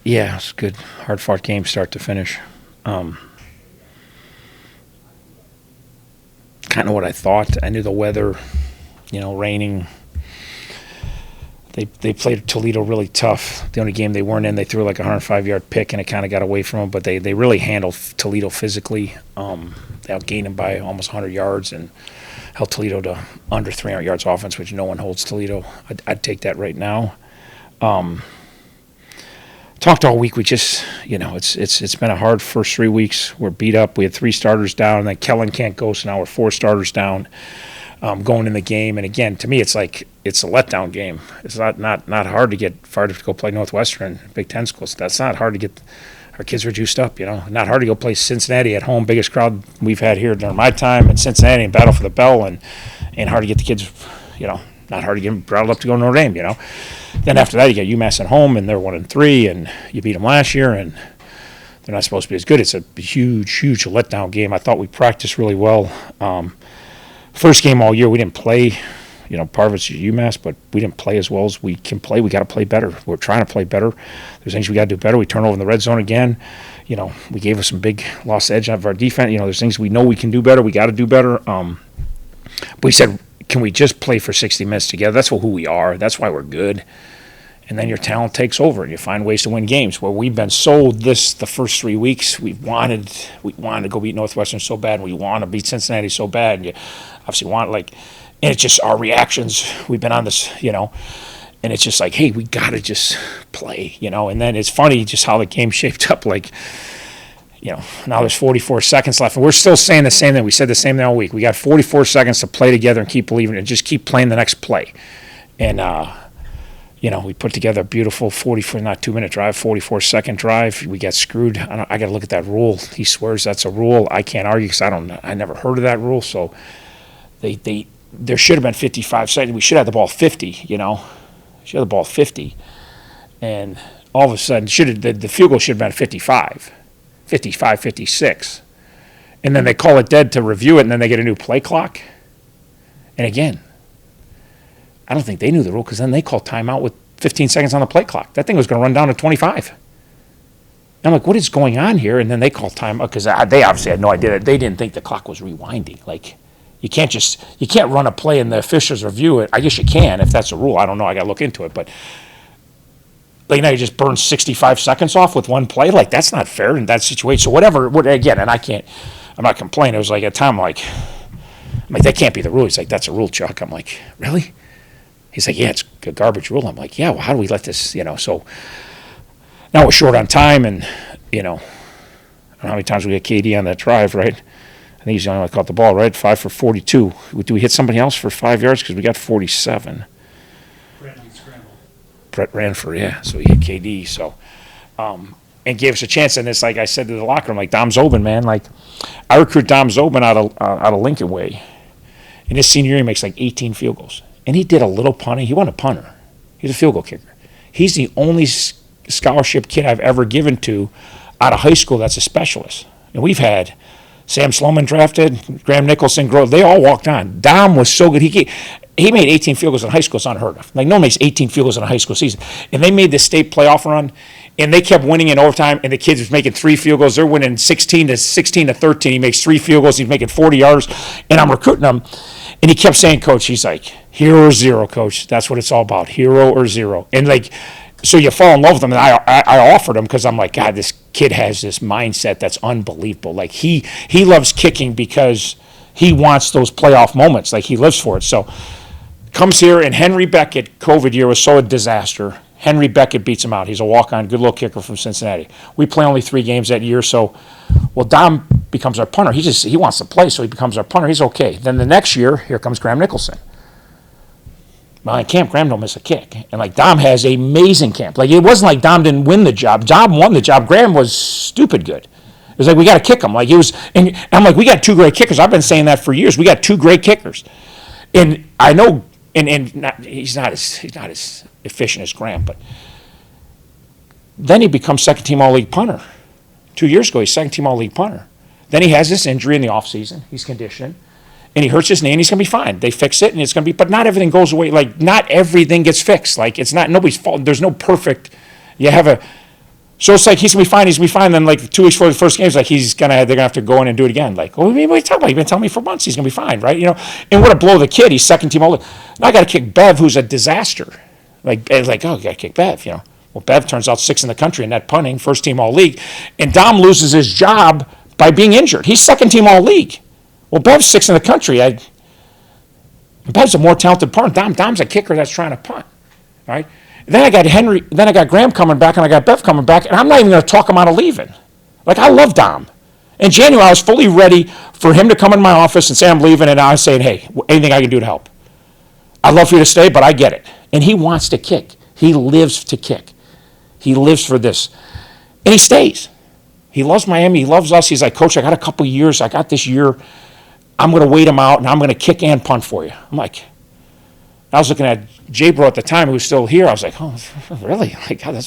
Yeah, it's a good, hard-fought game, start to finish. Um, kind of what I thought. I knew the weather, raining. They played Toledo really tough. The only game they weren't in, they threw like a 105-yard pick, and it kind of got away from them. But they really handled Toledo physically. They outgained them by almost 100 yards and held Toledo to under 300 yards offense, which no one holds Toledo. I'd take that right now. Talked all week. We just, it's been a hard first 3 weeks. We're beat up. We had 3 starters down, and then Kellen can't go, so now we're 4 starters down going in the game. And again, to me, it's like it's a letdown game. It's not hard to get fired up to go play Northwestern, Big Ten schools. That's not hard to get. Our kids are juiced up, Not hard to go play Cincinnati at home, biggest crowd we've had here during my time, and Cincinnati and battle for the bell, and hard to get the kids, not hard to get them riled up to go to Notre Dame, Then after that, you get UMass at home, and they're 1-3, and you beat them last year, and they're not supposed to be as good. It's a huge letdown game. I thought we practiced really well. First game all year, we didn't play. Part of it's UMass, but we didn't play as well as we can play. We got to play better. We're trying to play better. There's things we got to do better. We turn over in the red zone again. We gave us some big lost edge out of our defense. There's things we know we can do better. We got to do better. But we said, can we just play for 60 minutes together? That's who we are. That's why we're good. And then your talent takes over, and you find ways to win games. Where we've been sold the first 3 weeks. We wanted to go beat Northwestern so bad. And we want to beat Cincinnati so bad. And you obviously want and it's just our reactions. We've been on this, and it's just like, hey, we got to just play, And then it's funny just how the game shaped up. Now there's 44 seconds left, and we're still saying the same thing. We said the same thing all week. We got 44 seconds to play together and keep believing and just keep playing the next play. And, we put together a beautiful 2-minute drive, 44-second drive. We got screwed. I got to look at that rule. He swears that's a rule. I can't argue because I never heard of that rule. So there should have been 55 seconds. We should have the ball 50, Should have the ball 50. And all of a sudden, the field goal should have been 55, 56. And then they call it dead to review it, and then they get a new play clock. And again, I don't think they knew the rule because then they called timeout with 15 seconds on the play clock. That thing was going to run down to 25. And I'm like, what is going on here? And then they called timeout because they obviously had no idea that they didn't think the clock was rewinding. You can't run a play and the officials review it. I guess you can if that's a rule. I don't know. I got to look into it. But now you just burn 65 seconds off with one play. That's not fair in that situation. So whatever. Again, and I'm not complaining. It was like at a time I'm like, that can't be the rule. He's like, that's a rule, Chuck. I'm like, really? He's like, yeah, it's a garbage rule. I'm like, yeah, well, how do we let this, So now we're short on time, and, I don't know how many times we get KD on that drive, right? I think he's the only one that caught the ball, right? 5 for 42. Do we hit somebody else for 5 yards? Because we got 47. Brett Ranford, yeah. So he hit KD, and gave us a chance. And it's like I said to the locker room, Dom Zobin, man, I recruit Dom Zobin out of Lincoln Way. In his senior year, he makes 18 field goals. And he did a little punting. He wasn't a punter. He's a field goal kicker. He's the only scholarship kid I've ever given to out of high school that's a specialist. And we've had Sam Sloman drafted, Graham Nicholson, Grove. They all walked on. Dom was so good. He made 18 field goals in high school. It's unheard of. No one makes 18 field goals in a high school season. And they made the state playoff run, and they kept winning in overtime, and the kids was making 3 field goals. They're winning 16 to 13. He makes 3 field goals. He's making 40 yards, and I'm recruiting him. And he kept saying, Coach, he's like, hero or zero, Coach. That's what it's all about, hero or zero. And so you fall in love with him. And I offered him because I'm like, God, this kid has this mindset that's unbelievable. He loves kicking because he wants those playoff moments. He lives for it. So comes here, and Henry Beckett, COVID year, was so a disaster. Henry Beckett beats him out. He's a walk-on, good little kicker from Cincinnati. We play only 3 games that year, Dom becomes our punter. He wants to play, so he becomes our punter. He's okay. Then the next year, here comes Graham Nicholson. Well, in camp, Graham don't miss a kick. And Dom has an amazing camp. It wasn't like Dom didn't win the job. Dom won the job. Graham was stupid good. It was we got to kick him. And I'm like, we got 2 great kickers. I've been saying that for years. We got 2 great kickers. And I know, he's not as efficient as Graham, but then he becomes second-team all-league punter. 2 years ago, he's second-team all-league punter. Then he has this injury in the offseason. He's conditioned. And he hurts his knee, and he's going to be fine. They fix it, and it's going to be – but not everything goes away. Not everything gets fixed. It's not nobody's fault. There's no perfect – you have So it's like he's gonna be fine. He's gonna be fine. Then like 2 weeks before the first game, it's like they're gonna have to go in and do it again. Like, well, what are you talking about? You've been telling me for months he's gonna be fine, right? And what a blow the kid. He's second team all. Now I got to kick Bev, who's a disaster. It's like, oh, you got to kick Bev. Well, Bev turns out 6th in the country in net punting, first team all league, and Dom loses his job by being injured. He's second team all league. Well, Bev's 6th in the country. Bev's a more talented punter. Dom's a kicker that's trying to punt, right? Then I got Graham coming back, and I got Bev coming back, and I'm not even going to talk him out of leaving. Like, I love Dom. In January, I was fully ready for him to come in my office and say I'm leaving, and I was saying, hey, anything I can do to help. I'd love for you to stay, but I get it. And he wants to kick. He lives to kick. He lives for this. And he stays. He loves Miami. He loves us. He's like, Coach, I got a couple years. I got this year. I'm going to wait him out, and I'm going to kick and punt for you. I'm like, I was looking at J-Bro at the time, who was still here. I was like, oh, really? Like, God,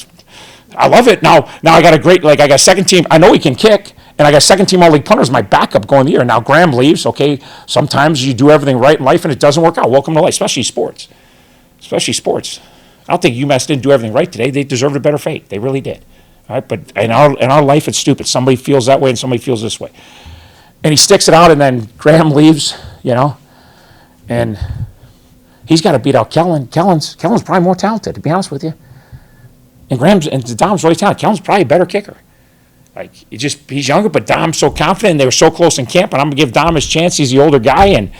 I love it. Now I got I got second team. I know he can kick, and I got second team all league punter as my backup going the year. Now Graham leaves. Okay, sometimes you do everything right in life, and it doesn't work out. Welcome to life, especially sports. I don't think UMass didn't do everything right today. They deserved a better fate. They really did. All right, but in our life, it's stupid. Somebody feels that way, and somebody feels this way. And he sticks it out, and then Graham leaves, and he's got to beat out Kellen. Kellen's probably more talented, to be honest with you. And Dom's really talented. Kellen's probably a better kicker. Like, he's younger, but Dom's so confident, and they were so close in camp, and I'm going to give Dom his chance. He's the older guy, and,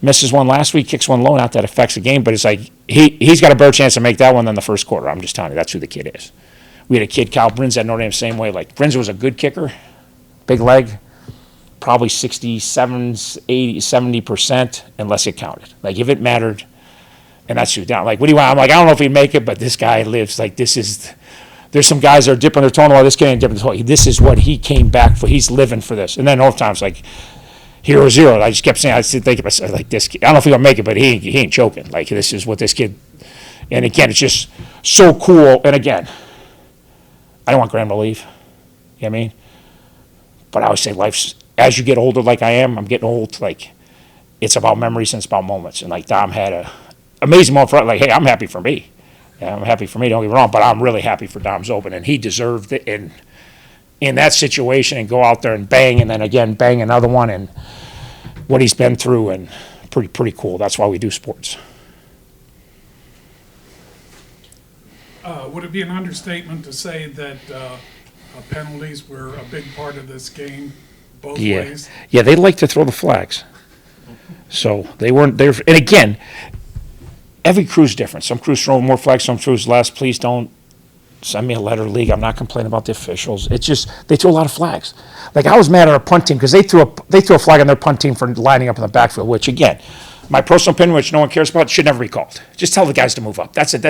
misses one last week, kicks one low. Not that affects the game, but it's like he's got a better chance to make that one than the first quarter. I'm just telling you, that's who the kid is. We had a kid, Kyle Brins, at Notre Dame, same way. Like, Brins was a good kicker, big leg, probably 67, 80, 70%, unless it counted. Like, if it mattered, and that's who down. Like, what do you want? I'm like, I don't know if he'd make it, but this guy lives. Like, there's some guys that are dipping their toe in the water. This kid ain't dipping his toe. This is what he came back for. He's living for this. And then overtime's like, hero zero. I just kept saying, I still think about like this kid. I don't know if he'll make it, but he ain't choking. Like, this is what this kid. And again, it's just so cool. And again, I don't want Graham to leave. You know what I mean? But I always say life's, as you get older, like I am, I'm getting old. Like, it's about memories and it's about moments. And like Dom had a amazing moment for, like, hey, I'm happy for me. Yeah, I'm happy for me, don't get me wrong, but I'm really happy for Dom's open. And he deserved it in that situation, and go out there and bang, and then again bang another one, and what he's been through, and pretty cool. That's why we do sports. Would it be an understatement to say that penalties were a big part of this game, both ways? Yeah, they like to throw the flags. So they weren't there. And again, every crew's different. Some crews throw more flags, some crews less. Please don't send me a letter, league. I'm not complaining about the officials. It's just they threw a lot of flags. Like, I was mad at our punt team because they threw a flag on their punt team for lining up in the backfield, which again, my personal opinion, which no one cares about, should never be called. Just tell the guys to move up. That's it.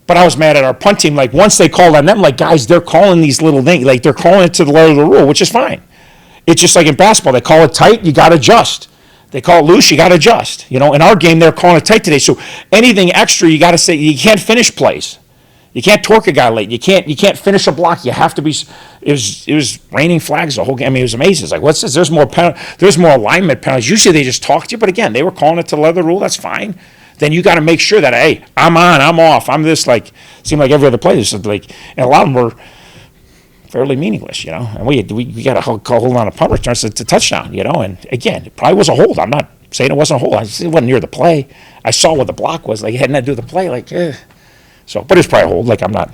But I was mad at our punt team. Like, once they called on them, like, guys, they're calling these little things. Like, they're calling it to the letter of the rule, which is fine. It's just like in basketball. They call it tight, you got to adjust. They call it loose, you got to adjust. In our game, they're calling it tight today. So anything extra, you got to say, you can't finish plays. You can't torque a guy late. You can't finish a block. You have to be. It was raining flags the whole game. I mean, it was amazing. It's like, what's this? There's more alignment penalties. Usually they just talk to you, but again, they were calling it to the letter of the rule. That's fine. Then you got to make sure that, hey, I'm on, I'm off, I'm this. Like, seemed like every other play. Like, and a lot of them were fairly meaningless, And we got to hold on a punt return to touchdown, And again, it probably was a hold. I'm not saying it wasn't a hold. It wasn't near the play. I saw what the block was. Like, it had nothing to do with the play. Like, So, but it's probably a hold. Like, I'm not.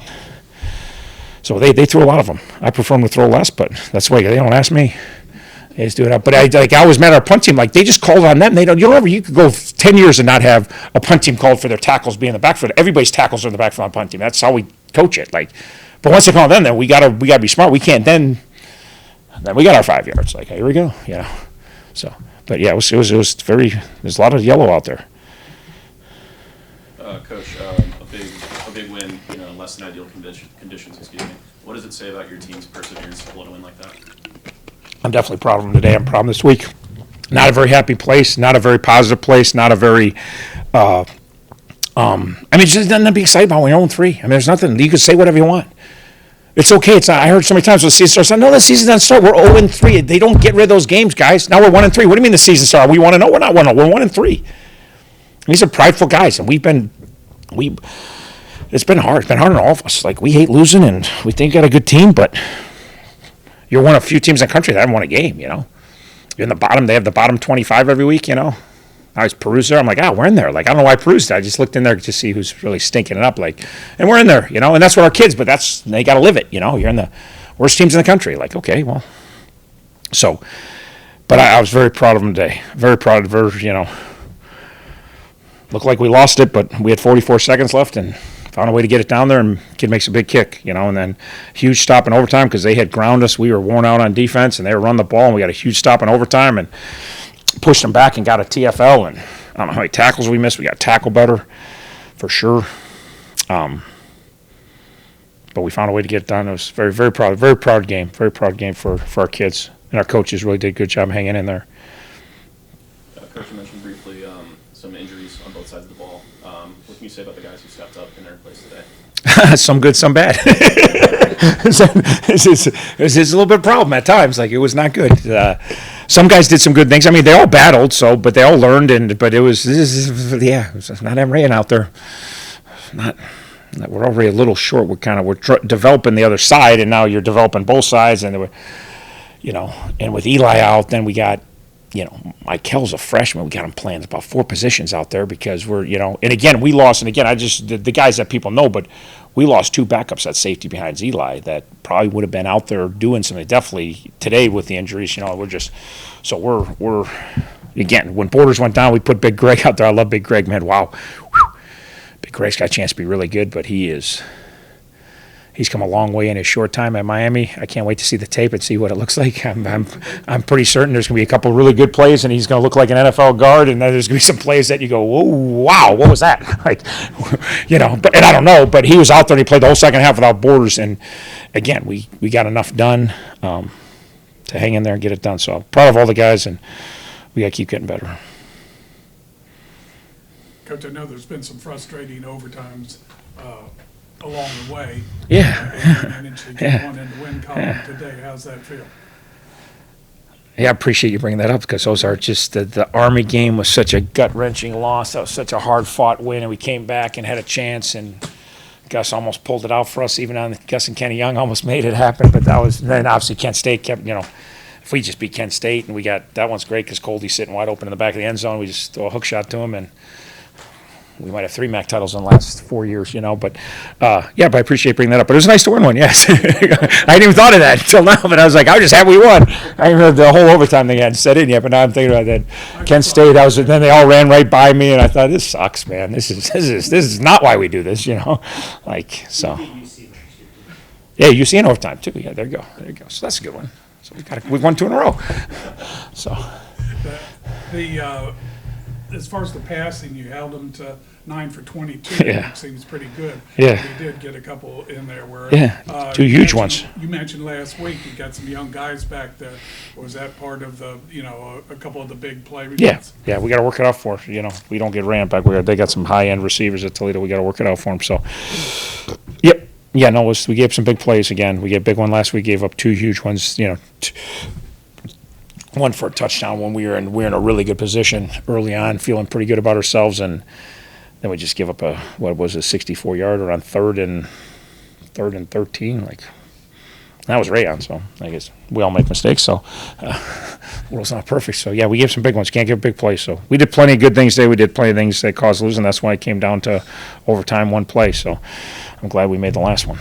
So they threw a lot of them. I prefer them to throw less, but that's why they don't ask me. They just do it up. But I was mad at our punt team. Like, they just called on them. They don't. You could go 10 years and not have a punt team called for their tackles being in the backfield. Everybody's tackles are in the backfield on punt team. That's how we coach it. Like, but once they call them, then we gotta be smart. We can't then we got our 5 yards. Like, here we go. So, but yeah, it was very. There's a lot of yellow out there. Coach, a big win, in less than ideal conditions. Excuse me. What does it say about your team's perseverance to blow a win like that? I'm definitely proud of them today. I'm proud of them this week. Not a very happy place. Not a very positive place. Not a very. Just nothing to be excited about when you're 0-3. I mean, there's nothing. You can say whatever you want. It's okay. It's not. I heard so many times when the season starts. No, the season doesn't start. We're 0-3. They don't get rid of those games, guys. Now we're 1-3. What do you mean the season started? We want to know. We're not 1-0. We're 1-3. These are prideful guys, and we've been. it's been hard. It's been hard on all of us. Like, we hate losing, and we think we got a good team, but you're one of a few teams in the country that haven't won a game, you know. You're in the bottom. They have the bottom 25 every week, you know. I was Peru's there. I'm like, we're in there. Like, I don't know why Peru's there. I just looked in there to see who's really stinking it up. Like, and we're in there, you know. And that's what our kids. But they got to live it, you know. You're in the worst teams in the country. Like, okay, well. So, but I was very proud of them today. Very proud of her, you know. Looked like we lost it, but we had 44 seconds left and found a way to get it down there. And kid makes a big kick, you know. And then huge stop in overtime because they had ground us. We were worn out on defense, and they were running the ball, and we got a huge stop in overtime and pushed them back and got a TFL, and I don't know how many tackles we missed. We got tackled better, for sure. But we found a way to get it done. It was very proud game. Very proud game for our kids. And our coaches really did a good job hanging in there. Coach, you mentioned briefly some injuries on both sides of the ball. What can you say about the guys who stepped up in their place today? Some good, some bad. It's a little bit of a problem at times. Like, it was not good. Some guys did some good things. I mean, they all battled, but they all learned. But it was not Emre out there. We're already a little short. We're developing the other side, and now you're developing both sides. And and with Eli out, then we got. Mikel's a freshman. We got him playing about 4 positions out there because and again, we lost. And again, the guys that people know, but we lost 2 backups at safety behind Eli that probably would have been out there doing something. Definitely today with the injuries, we're again, when Borders went down, we put Big Greg out there. I love Big Greg, man. Wow. Whew. Big Greg's got a chance to be really good, but he's come a long way in his short time at Miami. I can't wait to see the tape and see what it looks like. I'm pretty certain there's going to be a couple really good plays, and he's going to look like an NFL guard. And then there's going to be some plays that you go, whoa, wow, what was that? But and I don't know. But he was out there and he played the whole second half without Borders. And again, we got enough done to hang in there and get it done. So I'm proud of all the guys, and we got to keep getting better. Coach, I know there's been some frustrating overtimes along the way. Yeah. And managed to get one in the win column today. How's that feel? Yeah, I appreciate you bringing that up because those are just the Army game was such a gut-wrenching loss. That was such a hard-fought win, and we came back and had a chance, and Gus almost pulled it out for us. Even on Gus and Kenny Young almost made it happen, but then obviously Kent State kept, if we just beat Kent State, and we got that one's great because Coldie's sitting wide open in the back of the end zone. We just throw a hook shot to him, and we might have 3 MAC titles in the last 4 years, but but I appreciate bringing that up. But it was nice to win one, yes. I hadn't even thought of that until now, but I was like, I was just happy we won. I didn't know the whole overtime thing hadn't set in yet, but now I'm thinking about that. Kent State, then they all ran right by me, and I thought, this sucks, man. This is not why we do this, like, so. Yeah, UC in overtime, too. Yeah, there you go. So that's a good one. So we've won 2 in a row. So. As far as the passing, you held them to 9 for 22. Yeah. Which seems pretty good. Yeah. You did get a couple in there where 2 huge ones. You mentioned last week you got some young guys back there. Was that part of the a couple of the big play results? Yeah, we got to work it out for we don't get ran back. They got some high end receivers at Toledo. We got to work it out for them. So, yep. Yeah, no, we gave some big plays again. We gave a big one last week. Gave up 2 huge ones. One for a touchdown when we were in a really good position early on, feeling pretty good about ourselves, and then we just give up a 64-yarder on 3rd and 13. Like, that was Rayon, so I guess we all make mistakes. So the world's not perfect. So yeah, we gave some big ones. Can't give big plays. So we did plenty of good things today. We did plenty of things that caused losing. That's why it came down to overtime, 1 play. So I'm glad we made the last one.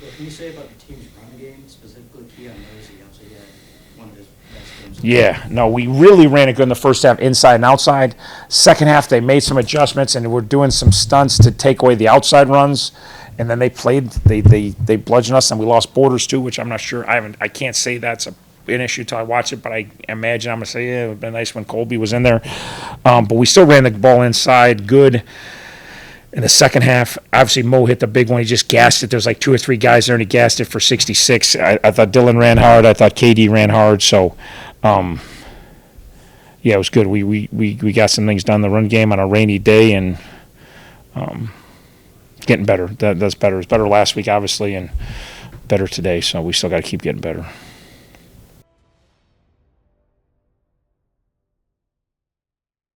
What can you say about the team's run game, specifically Keon Nosey? Obviously, he had one of his best games. Yeah, no, we really ran it good in the first half, inside and outside. Second half, they made some adjustments and were doing some stunts to take away the outside runs. And then they bludgeoned us, and we lost Borders too, which I'm not sure. I can't say that's an issue till I watch it, but I imagine I'm gonna say it would have been nice when Colby was in there. But we still ran the ball inside good. In the second half, obviously Mo hit the big one. He just gassed it. There was like 2 or 3 guys there, and he gassed it for 66. I thought Dylan ran hard. I thought KD ran hard. So, yeah, it was good. We got some things done in the run game on a rainy day, and getting better. That's better. It was better last week, obviously, and better today. So we still got to keep getting better.